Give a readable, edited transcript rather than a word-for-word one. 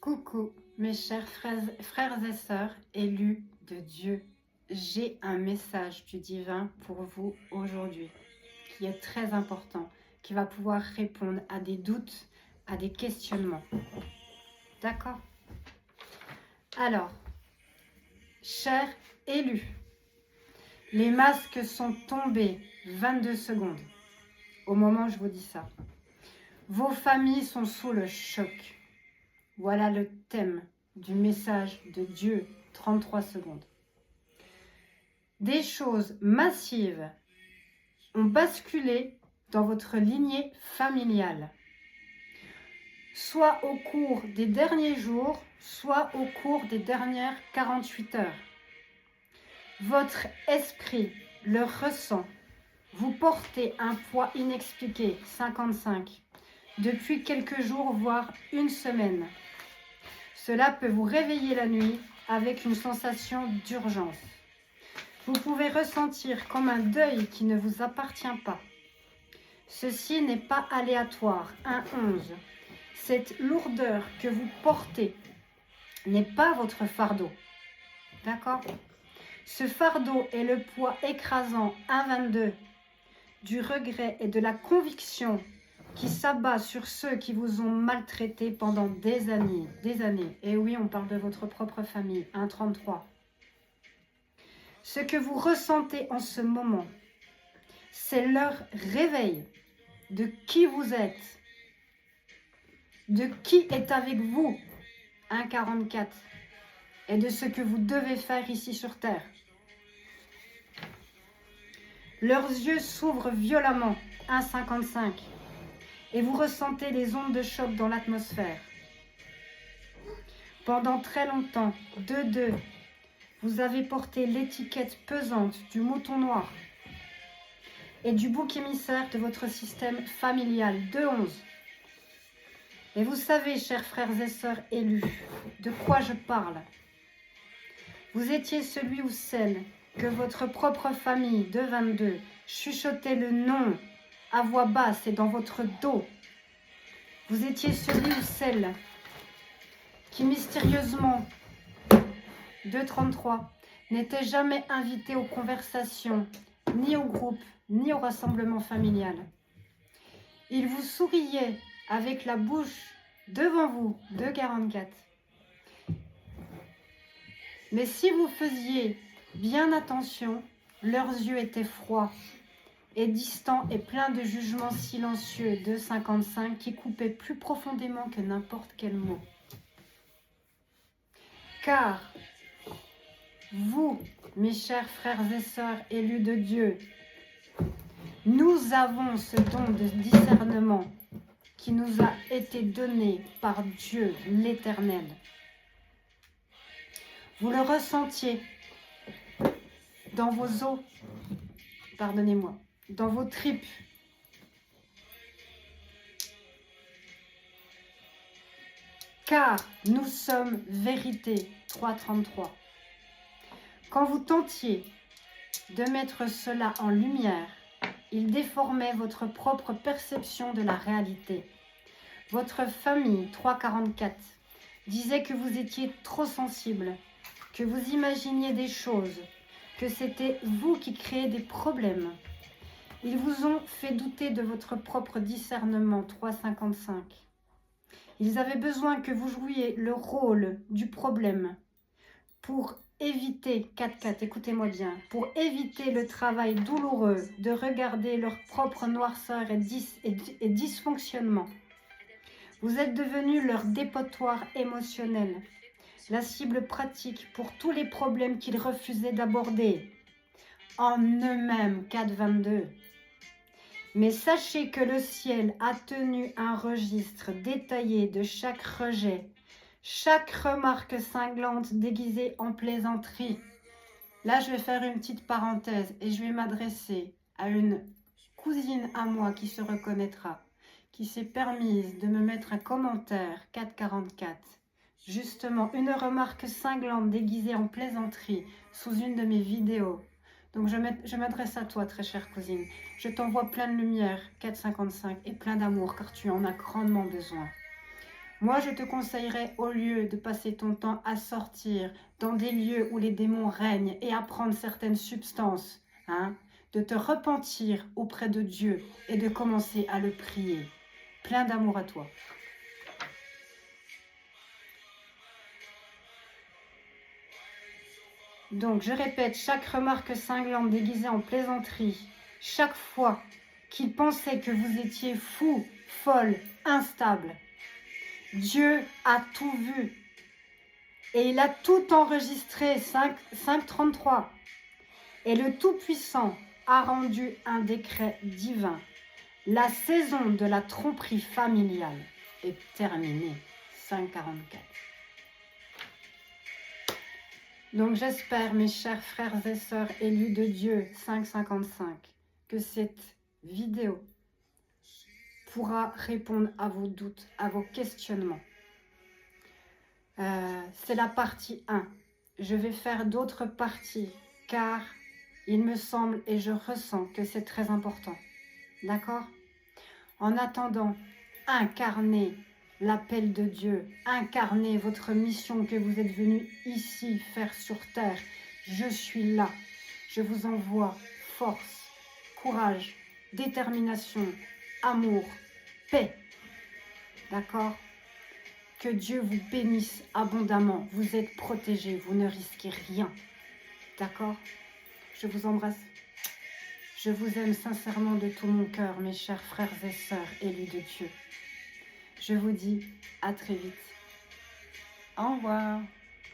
Coucou mes chers frères et sœurs élus de Dieu. J'ai un message du divin pour vous aujourd'hui qui est très important, qui va pouvoir répondre à des doutes, à des questionnements. D'accord? Alors, chers élus, les masques sont tombés 22 secondes au moment où je vous dis ça. Vos familles sont sous le choc. Voilà le thème du message de Dieu, 33 secondes. Des choses massives ont basculé dans votre lignée familiale, soit au cours des derniers jours, soit au cours des dernières 48 heures. Votre esprit le ressent. Vous portez un poids inexpliqué, 55, depuis quelques jours, voire une semaine. Cela peut vous réveiller la nuit avec une sensation d'urgence. Vous pouvez ressentir comme un deuil qui ne vous appartient pas. Ceci n'est pas aléatoire, un 11. Cette lourdeur que vous portez n'est pas votre fardeau. D'accord? Ce fardeau est le poids écrasant, un 22, du regret et de la conviction qui s'abat sur ceux qui vous ont maltraité pendant des années, des années. Et oui, on parle de votre propre famille, 1,33. Ce que vous ressentez en ce moment, c'est leur réveil de qui vous êtes, de qui est avec vous, 1,44, et de ce que vous devez faire ici sur Terre. Leurs yeux s'ouvrent violemment, 1,55. Et vous ressentez les ondes de choc dans l'atmosphère. Pendant très longtemps, 2-2, vous avez porté l'étiquette pesante du mouton noir et du bouc émissaire de votre système familial, 2-11. Et vous savez, chers frères et sœurs élus, de quoi je parle. Vous étiez celui ou celle que votre propre famille, 2-22, chuchotait le nom à voix basse et dans votre dos. Vous étiez celui ou celle qui mystérieusement, 2,33, n'était jamais invité aux conversations, ni au groupe, ni au rassemblement familial. Il vous souriait avec la bouche devant vous, 2,44. Mais si vous faisiez bien attention, leurs yeux étaient froids et distant et plein de jugements silencieux, 2,55, qui coupaient plus profondément que n'importe quel mot. Car vous, mes chers frères et sœurs élus de Dieu, nous avons ce don de discernement qui nous a été donné par Dieu l'Éternel. Vous le ressentiez dans vos os, pardonnez-moi, dans vos tripes. Car nous sommes vérité, 3,33. Quand vous tentiez de mettre cela en lumière, il déformait votre propre perception de la réalité. Votre famille, 3,44, disait que vous étiez trop sensible, que vous imaginiez des choses, que c'était vous qui créez des problèmes. Ils vous ont fait douter de votre propre discernement, 3,55. Ils avaient besoin que vous jouiez le rôle du problème pour éviter, 4,4, écoutez-moi bien, pour éviter le travail douloureux de regarder leur propre noirceur et dysfonctionnement. Vous êtes devenus leur dépotoir émotionnel, la cible pratique pour tous les problèmes qu'ils refusaient d'aborder en eux-mêmes, 4,22. Mais sachez que le ciel a tenu un registre détaillé de chaque rejet, chaque remarque cinglante déguisée en plaisanterie. Là, je vais faire une petite parenthèse et je vais m'adresser à une cousine à moi qui se reconnaîtra, qui s'est permise de me mettre un commentaire, 4,44. Justement, une remarque cinglante déguisée en plaisanterie sous une de mes vidéos. Donc je m'adresse à toi, très chère cousine. Je t'envoie plein de lumière, 4,55, et plein d'amour, car tu en as grandement besoin. Moi, je te conseillerais, au lieu de passer ton temps à sortir dans des lieux où les démons règnent et à prendre certaines substances, hein, de te repentir auprès de Dieu et de commencer à le prier. Plein d'amour à toi. Donc, je répète, chaque remarque cinglante déguisée en plaisanterie, chaque fois qu'il pensait que vous étiez fou, folle, instable, Dieu a tout vu. Et il a tout enregistré, 5.33. Et le Tout-Puissant a rendu un décret divin. La saison de la tromperie familiale est terminée. 5.44. Donc j'espère, mes chers frères et sœurs élus de Dieu, 5.55, que cette vidéo pourra répondre à vos doutes, à vos questionnements. C'est la partie 1. Je vais faire d'autres parties, car il me semble et je ressens que c'est très important. D'accord? En attendant, incarnez l'appel de Dieu, incarnez votre mission que vous êtes venu ici faire sur terre. Je suis là. Je vous envoie force, courage, détermination, amour, paix. D'accord? Que Dieu vous bénisse abondamment. Vous êtes protégés, vous ne risquez rien. D'accord? Je vous embrasse. Je vous aime sincèrement de tout mon cœur, mes chers frères et sœurs élus de Dieu. Je vous dis à très vite. Au revoir.